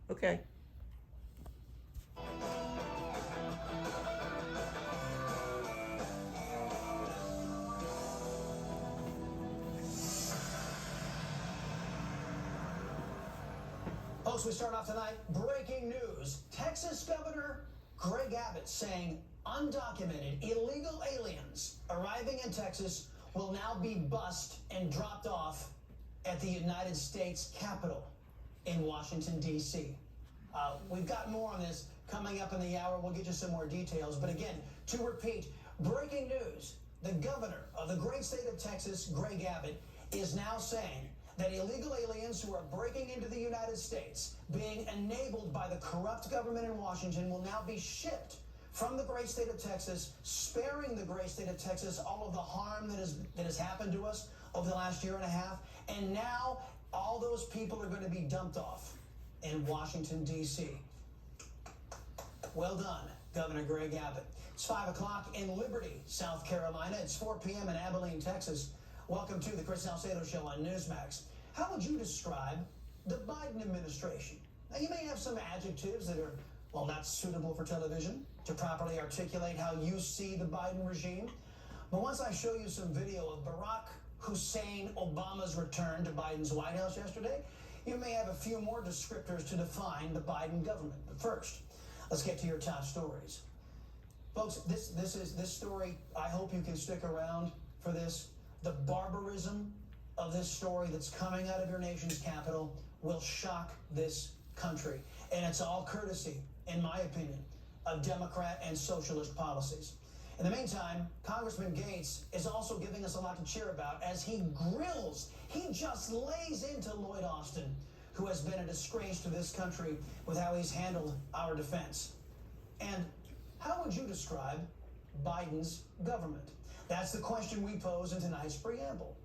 Okay. Folks, we start off tonight, breaking news. Texas Governor Govt saying undocumented illegal aliens arriving in Texas will now be bussed and dropped off at the United States Capitol in Washington, D.C. We've got more on this coming up in the hour. We'll get you some more details. But again, to repeat, breaking news. The governor of the great state of Texas, Govt, is now saying that illegal aliens who are breaking into the United States, being enabled by the corrupt government in Washington, will now be shipped from the great state of Texas, sparing the great state of Texas all of the harm that has happened to us over the last year and a half. And now all those people are going to be dumped off in Washington, D.C. Well done, Governor Govt. It's 5 o'clock in Liberty, South Carolina. It's 4 p.m. in Abilene, Texas. Welcome to the Chris Salcedo Show on Newsmax. How would you describe the Biden administration? Now, you may have some adjectives that are, well, not suitable for television to properly articulate how you see the Biden regime. But once I show you some video of Barack Hussein Obama's return to Biden's White House yesterday, you may have a few more descriptors to define the Biden government. But first, let's get to your top stories. Folks, this story, I hope you can stick around for this. The barbarism of this story that's coming out of your nation's capital will shock this country. And it's all courtesy, in my opinion, of Democrat and socialist policies. In the meantime, Congressman Gates is also giving us a lot to cheer about as he just lays into Lloyd Austin, who has been a disgrace to this country with how he's handled our defense. And how would you describe Biden's government? That's the question we pose in tonight's preamble.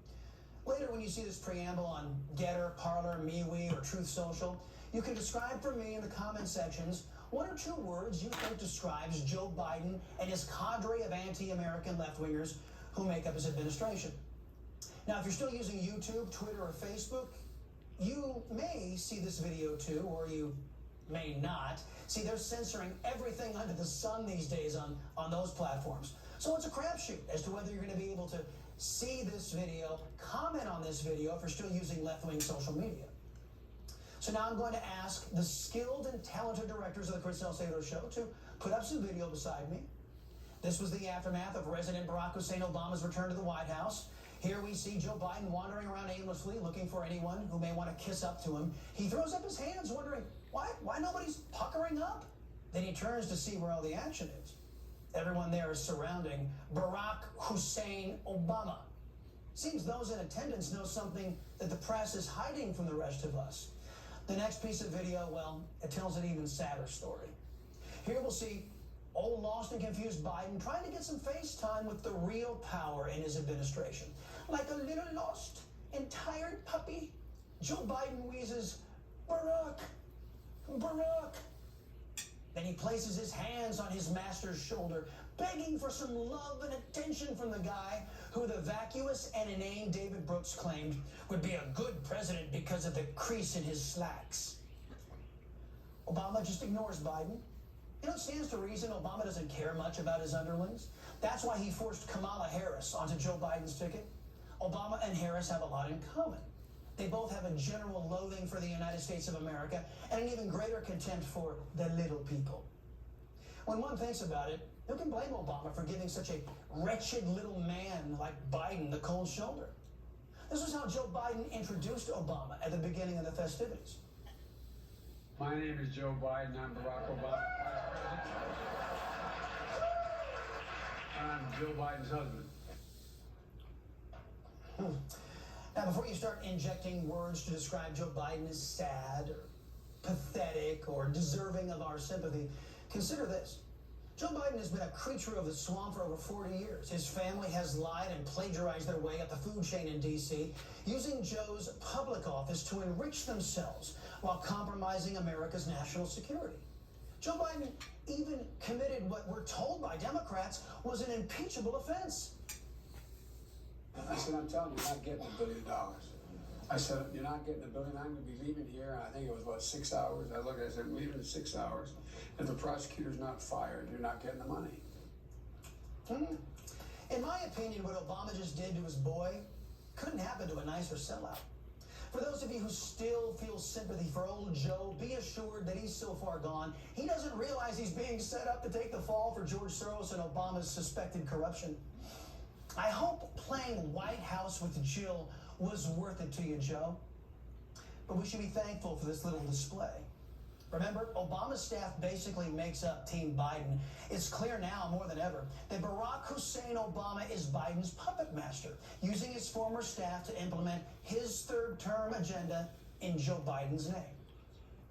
Later, when you see this preamble on Getter, Parler, MeWe, or Truth Social, you can describe for me in the comment sections 1 or 2 words you think describes Joe Biden and his cadre of anti-American left-wingers who make up his administration. Now, if you're still using YouTube, Twitter, or Facebook, you may see this video too, or you may not. See, they're censoring everything under the sun these days on those platforms. So it's a crapshoot as to whether you're going to be able to see this video, comment on this video if you're still using left-wing social media. So now I'm going to ask the skilled and talented directors of the Chris Salcedo Show to put up some video beside me. This was the aftermath of President Barack Hussein Obama's return to the White House. Here we see Joe Biden wandering around aimlessly looking for anyone who may want to kiss up to him. He throws up his hands wondering why nobody's puckering up. Then he turns to see where all the action is. Everyone there is surrounding Barack Hussein Obama. Seems those in attendance know something that the press is hiding from the rest of us. The next piece of video, well, it tells an even sadder story. Here we'll see old lost and confused Biden trying to get some face time with the real power in his administration. Like a little lost and tired puppy, Joe Biden wheezes, "Barack, Barack." Then he places his hands on his master's shoulder, begging for some love and attention from the guy who the vacuous and inane David Brooks claimed would be a good president because of the crease in his slacks. Obama just ignores Biden. You know, it stands to reason Obama doesn't care much about his underlings. That's why he forced Kamala Harris onto Joe Biden's ticket. Obama and Harris have a lot in common. They both have a general loathing for the United States of America and an even greater contempt for the little people. When one thinks about it, who can blame Obama for giving such a wretched little man like Biden the cold shoulder? This was how Joe Biden introduced Obama at the beginning of the festivities. My name is Joe Biden. I'm Barack Obama's vice president. And I'm Joe Biden's husband. Now, before you start injecting words to describe Joe Biden as sad or pathetic or deserving of our sympathy, consider this. Joe Biden has been a creature of the swamp for over 40 years. His family has lied and plagiarized their way up the food chain in D.C., using Joe's public office to enrich themselves while compromising America's national security. Joe Biden even committed what we're told by Democrats was an impeachable offense. I said, I'm telling you, you're not getting $1 billion. I said, you're not getting the building. I'm going to be leaving here. And I think it was, what, 6 hours? I looked, I said, I'm leaving in 6 hours. If the prosecutor's not fired, you're not getting the money. In my opinion, what Obama just did to his boy couldn't happen to a nicer sellout. For those of you who still feel sympathy for old Joe, be assured that he's so far gone, he doesn't realize he's being set up to take the fall for George Soros and Obama's suspected corruption. I hope playing White House with Jill was worth it to you, Joe. But we should be thankful for this little display. Remember, Obama's staff basically makes up Team Biden. It's clear now more than ever that Barack Hussein Obama is Biden's puppet master, using his former staff to implement his third-term agenda in Joe Biden's name.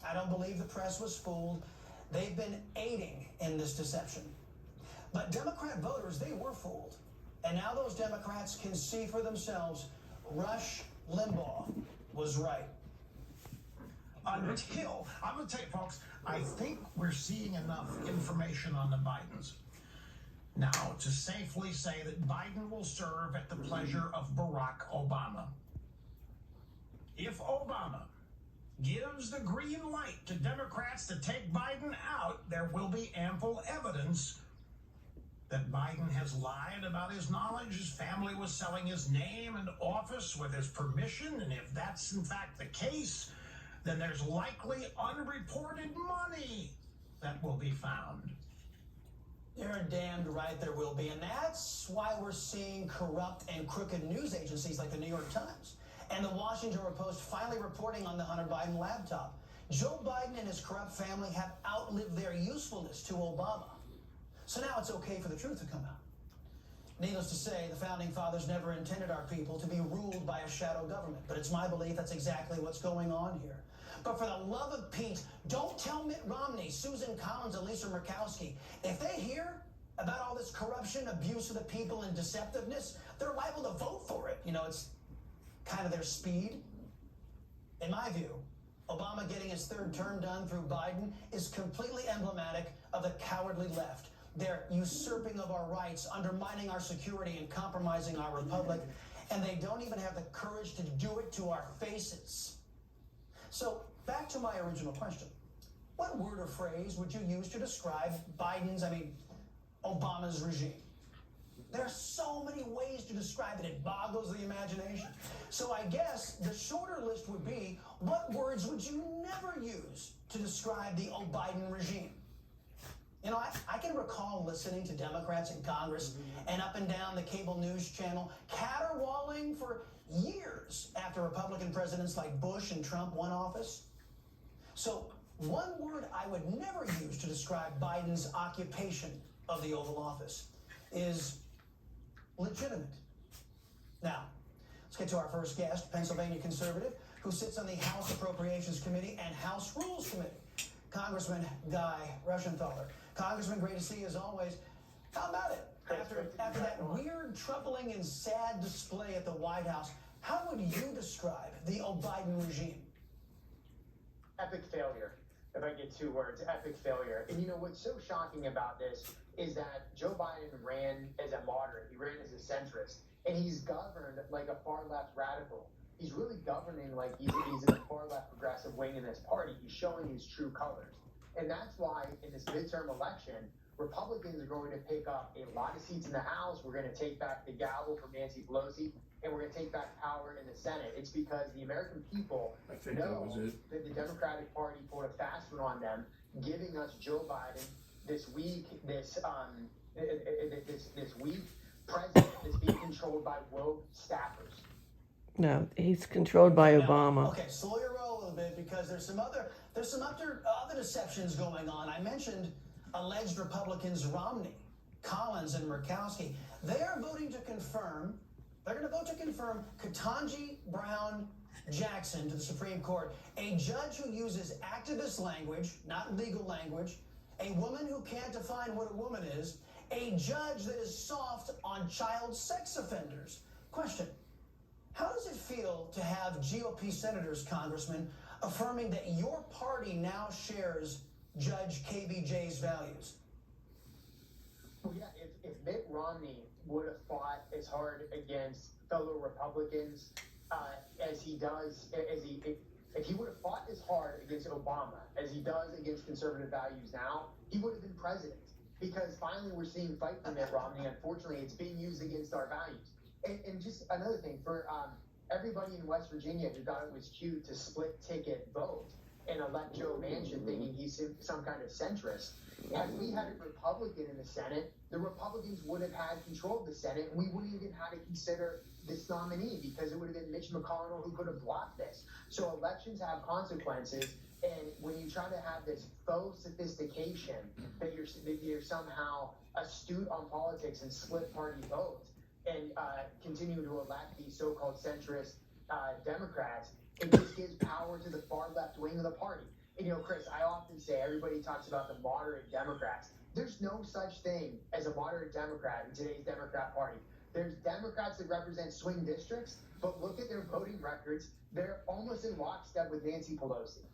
I don't believe the press was fooled. They've been aiding in this deception. But Democrat voters, they were fooled. And now those Democrats can see for themselves Rush Limbaugh was right. Until, I'm going to tell you, folks, I think we're seeing enough information on the Bidens now to safely say that Biden will serve at the pleasure of Barack Obama. If Obama gives the green light to Democrats to take Biden out, there will be ample evidence that Biden has lied about his knowledge, his family was selling his name and office with his permission, and if that's in fact the case, then there's likely unreported money that will be found. You're damned right there will be, and that's why we're seeing corrupt and crooked news agencies like the New York Times and the Washington Post finally reporting on the Hunter Biden laptop. Joe Biden and his corrupt family have outlived their usefulness to Obama. So now it's okay for the truth to come out. Needless to say, the Founding Fathers never intended our people to be ruled by a shadow government, but it's my belief that's exactly what's going on here. But for the love of Pete, don't tell Mitt Romney, Susan Collins, and Lisa Murkowski, if they hear about all this corruption, abuse of the people, and deceptiveness, they're liable to vote for it. You know, it's kind of their speed. In my view, Obama getting his third term done through Biden is completely emblematic of the cowardly left. They're usurping of our rights, undermining our security, and compromising our republic, and they don't even have the courage to do it to our faces. So, back to my original question. What word or phrase would you use to describe Obama's regime? There are so many ways to describe it, it boggles the imagination. So I guess the shorter list would be, what words would you never use to describe the Biden regime? You know, I can recall listening to Democrats in Congress and up and down the cable news channel caterwauling for years after Republican presidents like Bush and Trump won office. So one word I would never use to describe Biden's occupation of the Oval Office is legitimate. Now, let's get to our first guest, Pennsylvania conservative, who sits on the House Appropriations Committee and House Rules Committee, Congressman Guy Rushenthaler. Congressman, great to see you as always. How about it? After that weird, troubling, and sad display at the White House, how would you describe the Biden regime? Epic failure. If I get 2 words, epic failure. And you know what's so shocking about this is that Joe Biden ran as a moderate. He ran as a centrist. And he's governed like a far-left radical. He's really governing like he's in the far-left progressive wing in this party. He's showing his true colors. And that's why in this midterm election, Republicans are going to pick up a lot of seats in the House. We're going to take back the gavel from Nancy Pelosi, and we're going to take back power in the Senate. It's because the American people know that the Democratic Party pulled a fast one on them, giving us Joe Biden this weak president that's being controlled by woke staffers. No, he's controlled by Obama. Okay, slow your roll a little bit because there's some other deceptions going on. I mentioned alleged Republicans Romney, Collins, and Murkowski. They're going to vote to confirm Ketanji Brown Jackson to the Supreme Court, a judge who uses activist language, not legal language, a woman who can't define what a woman is, a judge that is soft on child sex offenders. Question: how does it feel to have GOP senators, Congressman, affirming that your party now shares Judge KBJ's values? Well, yeah, if Mitt Romney would have fought as hard against fellow Republicans as he does, if he would have fought as hard against Obama as he does against conservative values now, he would have been president. Because finally we're seeing fight for Mitt Romney. Unfortunately, it's being used against our values. And just another thing, for everybody in West Virginia who thought it was cute to split ticket vote and elect Joe Manchin thinking he's some kind of centrist, had we had a Republican in the Senate, the Republicans would have had control of the Senate, and we wouldn't even have to consider this nominee because it would have been Mitch McConnell who could have blocked this. So elections have consequences, and when you try to have this faux sophistication that you're somehow astute on politics and split party vote and continue to elect these so-called centrist Democrats, it just gives power to the far left wing of the party. And Chris, I often say everybody talks about the moderate Democrats. There's no such thing as a moderate Democrat in today's Democrat Party. There's Democrats that represent swing districts, but look at their voting records. They're almost in lockstep with Nancy Pelosi.